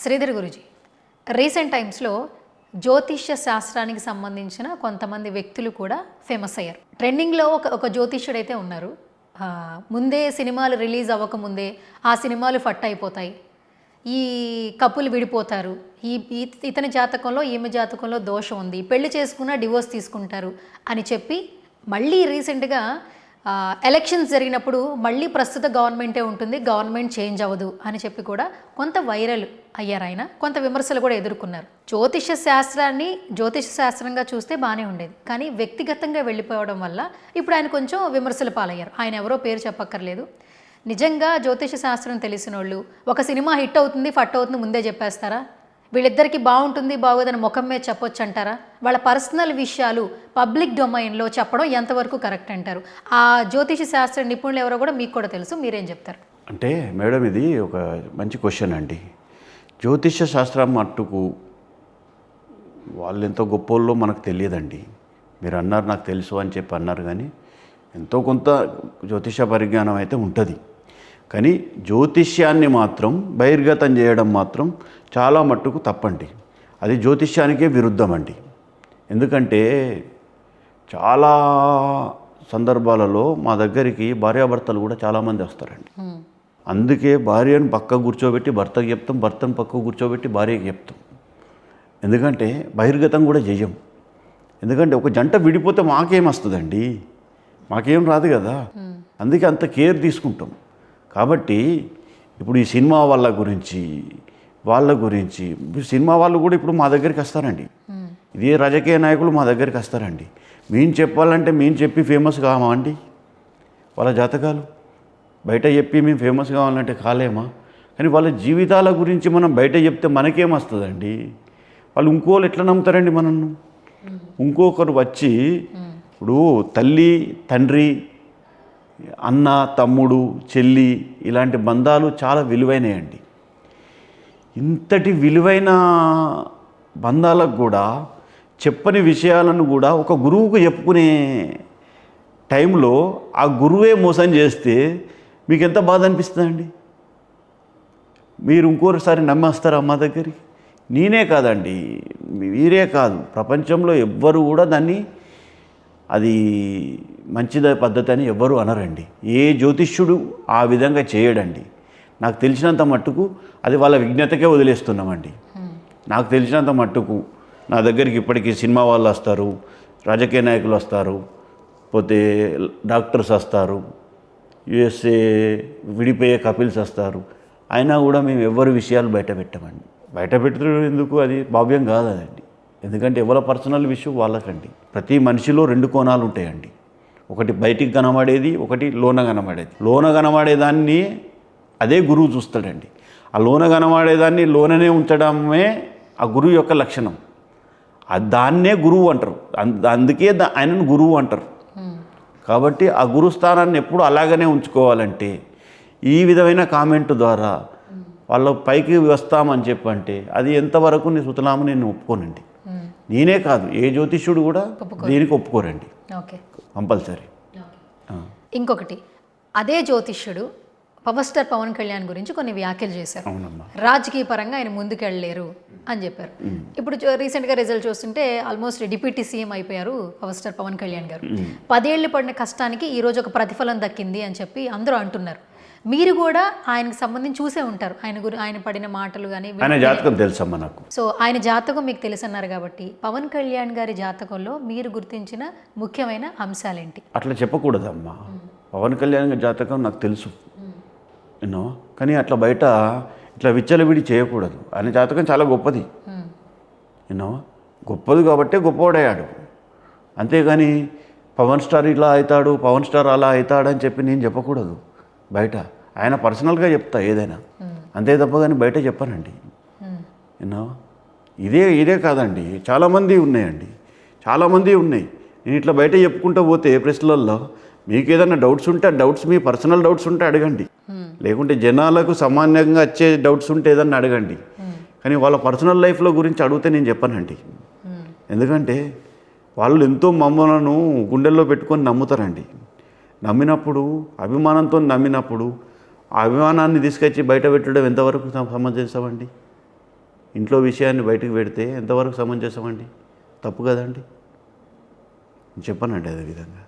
Sridhar Guruji, recent టైమ్స్లో జ్యోతిష్య శాస్త్రానికి సంబంధించిన కొంతమంది వ్యక్తులు కూడా ఫేమస్ అయ్యారు. ట్రెండింగ్లో ఒక జ్యోతిష్యుడు అయితే ఉన్నారు. ముందే సినిమాలు రిలీజ్ అవ్వకముందే ఆ సినిమాలు ఫట్ అయిపోతాయి, ఈ కపుల్ విడిపోతారు, ఇతని జాతకంలో ఈమె జాతకంలో దోషం ఉంది, పెళ్లి చేసుకున్న డివోర్స్ తీసుకుంటారు అని చెప్పి మళ్ళీ రీసెంట్గా ఎలక్షన్స్ జరిగినప్పుడు మళ్ళీ ప్రస్తుత గవర్నమెంటే ఉంటుంది, గవర్నమెంట్ చేంజ్ అవ్వదు అని చెప్పి కూడా కొంత వైరల్ అయ్యారు. ఆయన కొంత విమర్శలు కూడా ఎదుర్కొన్నారు. జ్యోతిష శాస్త్రంగా చూస్తే బాగానే ఉండేది, కానీ వ్యక్తిగతంగా వెళ్ళిపోవడం వల్ల ఇప్పుడు ఆయన కొంచెం విమర్శల పాలయ్యారు. ఆయన ఎవరో పేరు చెప్పక్కర్లేదు. నిజంగా జ్యోతిష శాస్త్రం తెలిసిన వాళ్ళు ఒక సినిమా హిట్ అవుతుంది ఫట్ అవుతుంది ముందే చెప్పేస్తారా? వీళ్ళిద్దరికీ బాగుంటుంది బాగోదని ముఖం మీద చెప్పొచ్చు అంటారా? వాళ్ళ పర్సనల్ విషయాలు పబ్లిక్ డొమైన్లో చెప్పడం ఎంతవరకు కరెక్ట్ అంటారు? ఆ జ్యోతిష శాస్త్ర నిపుణులు ఎవరో కూడా మీకు కూడా తెలుసు, మీరేం చెప్తారు? అంటే మేడం, ఇది ఒక మంచి క్వశ్చన్ అండి. జ్యోతిష శాస్త్రం మట్టుకు వాళ్ళు ఎంతో గొప్పోళ్ళో మనకు తెలియదండి. మీరు అన్నారు నాకు తెలుసు అని చెప్పి అన్నారు, కానీ ఎంతో కొంత జ్యోతిష పరిజ్ఞానం అయితే ఉంటుంది. కానీ జ్యోతిష్యాన్ని మాత్రం బహిర్గతం చేయడం మాత్రం చాలా మట్టుకు తప్పండి. అది జ్యోతిష్యానికే విరుద్ధం అండి. ఎందుకంటే చాలా సందర్భాలలో మా దగ్గరికి భార్యాభర్తలు కూడా చాలామంది వస్తారండి. అందుకే భార్యను పక్క కూర్చోబెట్టి భర్తకు చెప్తాం, భర్తను పక్క కూర్చోబెట్టి భార్యకి చెప్తాం. ఎందుకంటే బహిర్గతం కూడా చెయ్యం. ఎందుకంటే ఒక జంట విడిపోతే మాకేం వస్తుందండి, మాకేం రాదు కదా. అందుకే అంత కేర్ తీసుకుంటాం. కాబట్టి ఇప్పుడు ఈ సినిమా వాళ్ళ గురించి సినిమా వాళ్ళు కూడా ఇప్పుడు మా దగ్గరికి వస్తారండి. ఇదే రాజకీయ నాయకులు మా దగ్గరికి వస్తారండి. మేము చెప్పాలంటే మేము చెప్పి ఫేమస్ కామా అండి? వాళ్ళ జాతకాలు బయట చెప్పి మేము ఫేమస్ కావాలంటే కాలేమా? కానీ వాళ్ళ జీవితాల గురించి మనం బయట చెప్తే మనకేం వస్తుందండి? వాళ్ళు ఇంకోళ్ళు ఎట్లా నమ్ముతారండి మనల్ని? ఇంకొకరు వచ్చి ఇప్పుడు తల్లి తండ్రి, అన్న తమ్ముడు చెల్లి, ఇలాంటి బంధాలు చాలా విలువైనయండి. ఇంతటి విలువైన బంధాలకు కూడా చెప్పని విషయాలను కూడా ఒక గురువుకు చెప్పుకునే టైంలో ఆ గురువే మోసం చేస్తే మీకు ఎంత బాధ అనిపిస్తుందండి? మీరు ఇంకోసారి నమ్మేస్తారా అమ్మ దగ్గరికి? నేనే కాదండి, మీరే కాదు, ప్రపంచంలో ఎవ్వరు కూడా దాన్ని అది మంచిద పద్ధతి అని ఎవ్వరూ అనరండి. ఏ జ్యోతిష్యుడు ఆ విధంగా చేయడండి. నాకు తెలిసినంత మట్టుకు అది వాళ్ళ విజ్ఞతకే వదిలేస్తున్నామండి. నాకు తెలిసినంత మట్టుకు నా దగ్గరికి ఇప్పటికీ సినిమా వాళ్ళు వస్తారు, రాజకీయ నాయకులు వస్తారు, పోతే డాక్టర్స్ వస్తారు, యుఎస్ఏ విడిపోయే కపిల్స్ వస్తారు. అయినా కూడా మేము ఎవరి విషయాలు బయట పెట్టమండి. బయట పెట్టడం ఎందుకు? అది భావ్యం కాదండి. ఎందుకంటే ఎవరి పర్సనల్ విషయం వాళ్ళకండి. ప్రతి మనిషిలో రెండు కోణాలు ఉంటాయండి. ఒకటి బయటికి కనబడేది, ఒకటి లోన కనబడేది. లోన కనబడేదాన్ని అదే గురువు చూస్తాడండి. ఆ లోన కనబడేదాన్ని లోననే ఉంచడమే ఆ గురువు యొక్క లక్షణం. దాన్నే గురువు అంటారు. అందుకే ఆయనను గురువు అంటారు. కాబట్టి ఆ గురు స్థానాన్ని ఎప్పుడు అలాగనే ఉంచుకోవాలంటే ఈ విధమైన కామెంట్ ద్వారా వాళ్ళ పైకి వస్తామని చెప్పంటే అది ఎంతవరకు నీ సుతనామని నేను ఒప్పుకోనండి. నేనే కాదు, ఏ జ్యోతిష్యుడు కూడా దీనికి ఒప్పుకోరండి. Okay, compulsory. ఇంకొకటి, అదే జ్యోతిష్యుడు పవర్ స్టార్ పవన్ కళ్యాణ్ గురించి కొన్ని వ్యాఖ్యలు చేశారు. అవునమ్మా. రాజకీయ పరంగా ఆయన ముందుకెళ్ళలేరు అని చెప్పారు. ఇప్పుడు రీసెంట్గా రిజల్ట్ చూస్తుంటే ఆల్మోస్ట్ డిప్యూటీ సీఎం అయిపోయారు పవర్ స్టార్ పవన్ కళ్యాణ్ గారు. 10 ఏళ్ళు పడిన కష్టానికి ఈరోజు ఒక ప్రతిఫలం దక్కింది అని చెప్పి అందరూ అంటున్నారు. మీరు కూడా ఆయనకు సంబంధించి చూసే ఉంటారు, ఆయన పడిన మాటలు కానీ. ఆయన జాతకం తెలుసమ్మా నాకు. సో ఆయన జాతకం మీకు తెలుసన్నారు కాబట్టి పవన్ కళ్యాణ్ గారి జాతకంలో మీరు గుర్తించిన ముఖ్యమైన అంశాలేంటి? అట్లా చెప్పకూడదమ్మా. పవన్ కళ్యాణ్ గారి జాతకం నాకు తెలుసు, ఎన్నో, కానీ అట్లా బయట ఇట్లా విచ్చలవిడి చేయకూడదు. ఆయన జాతకం చాలా గొప్పది, ఎన్నో, గొప్పది కాబట్టే గొప్పవాడయ్యాడు. అంతేగాని పవన్ స్టార్ ఇలా అవుతాడు, పవన్ స్టార్ అలా అవుతాడని చెప్పి నేను చెప్పకూడదు బయట. ఆయన పర్సనల్గా చెప్తా ఏదైనా, అంతే తప్ప కానీ బయట చెప్పానండి. ఎన్నో, ఇదే కాదండి, చాలామంది ఉన్నాయండి, చాలామంది ఉన్నాయి. నేను ఇట్లా బయట చెప్పుకుంటూ పోతే ప్రెస్లలో మీకు ఏదైనా డౌట్స్ ఉంటే ఆ డౌట్స్ మీ పర్సనల్ డౌట్స్ ఉంటే అడగండి, లేకుంటే జనాలకు సామాన్యంగా వచ్చే డౌట్స్ ఉంటే ఏదన్నా అడగండి. కానీ వాళ్ళ పర్సనల్ లైఫ్లో గురించి అడిగితే నేను చెప్పానండి. ఎందుకంటే వాళ్ళు ఎంతో మమ్మలను గుండెల్లో పెట్టుకొని నమ్ముతారండి. నమ్మినప్పుడు, అభిమానంతో నమ్మినప్పుడు ఆ అభిమానాన్ని తీసుకొచ్చి బయట పెట్టడం ఎంతవరకు సమంజసమండి? ఇంట్లో విషయాన్ని బయటకు పెడితే ఎంతవరకు సమంజసం అండి? తప్పు కదండి. చెప్పానండి అదే విధంగా.